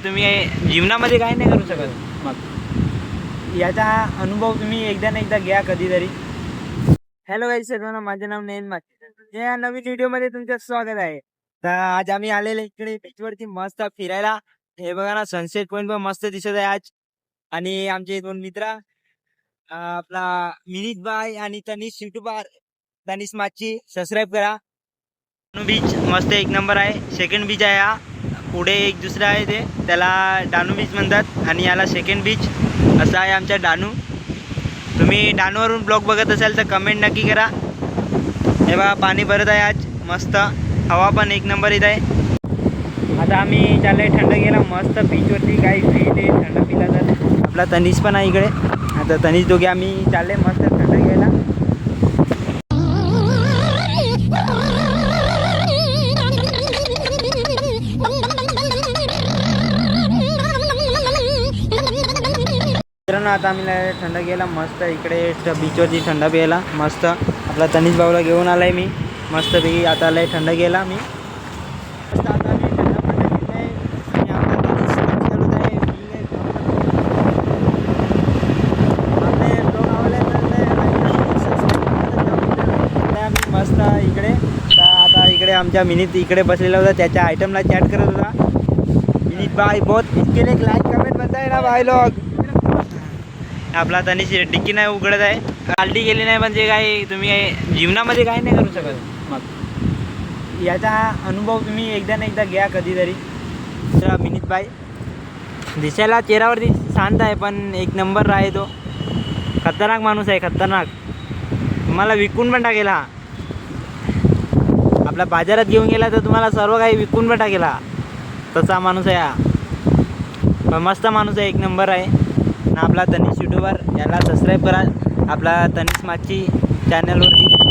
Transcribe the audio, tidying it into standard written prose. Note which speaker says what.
Speaker 1: तुम्ही जीवनामध्ये काय नाही करू शकत, मग याचा अनुभव तुम्ही एकदा ना एकदा घ्या कधीतरी. हॅलो गाईस सर्वांना, माझे नाव नयन माची. या नवीन व्हिडिओमध्ये तुमचं स्वागत आहे. तर आज आम्ही आलेले इकडे बीचवरती मस्त फिरायला. हे बघा ना, सनसेट पॉइंट पण मस्त दिसत आहे आज. आणि आमचे दोन मित्र, आपला विनीत भाई आणि तनिष युट्यूबर तनिष माची, सबस्क्राईब करा. बीच मस्त एक नंबर आहे. सेकंड बीच आहे हा. पुढे एक दुसरा आहे ते, त्याला डानू बीच म्हणतात आणि याला सेकंड बीच असा आहे आमचा डानू. तुम्ही डानूवरून ब्लॉग बघत असाल तर कमेंट नक्की करा. हे बघा पाणी भरत आहे आज मस्त, हवा पण एक नंबर येत आहे. आता आम्ही चाललोय थंड गेला मस्त बीचवरती. काही फ्री थंड पिला तर आपला तनिष पण आहे इकडे. आता तनिष दोघे आम्ही चालले मस्त थंड घ्यायला. आता आम्ही थंड गेला मस्त इकडे बीचवरती थंड प्यायला मस्त. आपला तनिष भाऊला घेऊन आलाय मी मस्त पैकी. आता आलाय थंड गेला मी. मस्त इकडे आता इकडे आमच्या मिनीत इकडे बसलेला होता, त्याच्या आयटमला चॅट करत होता. मिनीत भाई बहुत इसके लिए लाइक कमेंट बनताय ना भाई लोग. आपला तनिष डिक्की नाही उघडत आहे, कालटी गेली नाही म्हणजे काय, तुम्ही जीवनामध्ये काय नाही करू शकत, मग याचा अनुभव तुम्ही एकदा ना एकदा घ्या कधीतरी. तर मिनीत भाई दिसायला चेहऱ्यावरती शांत आहे पण एक नंबर आहे तो. खतरनाक माणूस आहे, खतरनाक. तुम्हाला विकून पण टाकेल हा. आपल्या बाजारात घेऊन गेला तर तुम्हाला सर्व काही विकून पण टाकेल हा. तसा माणूस आहे हा. पण मस्त माणूस आहे, एक नंबर आहे. आपला तनिष युट्यूबर, याला सबस्क्राईब करा आपला तनिष माची चॅनलवरती.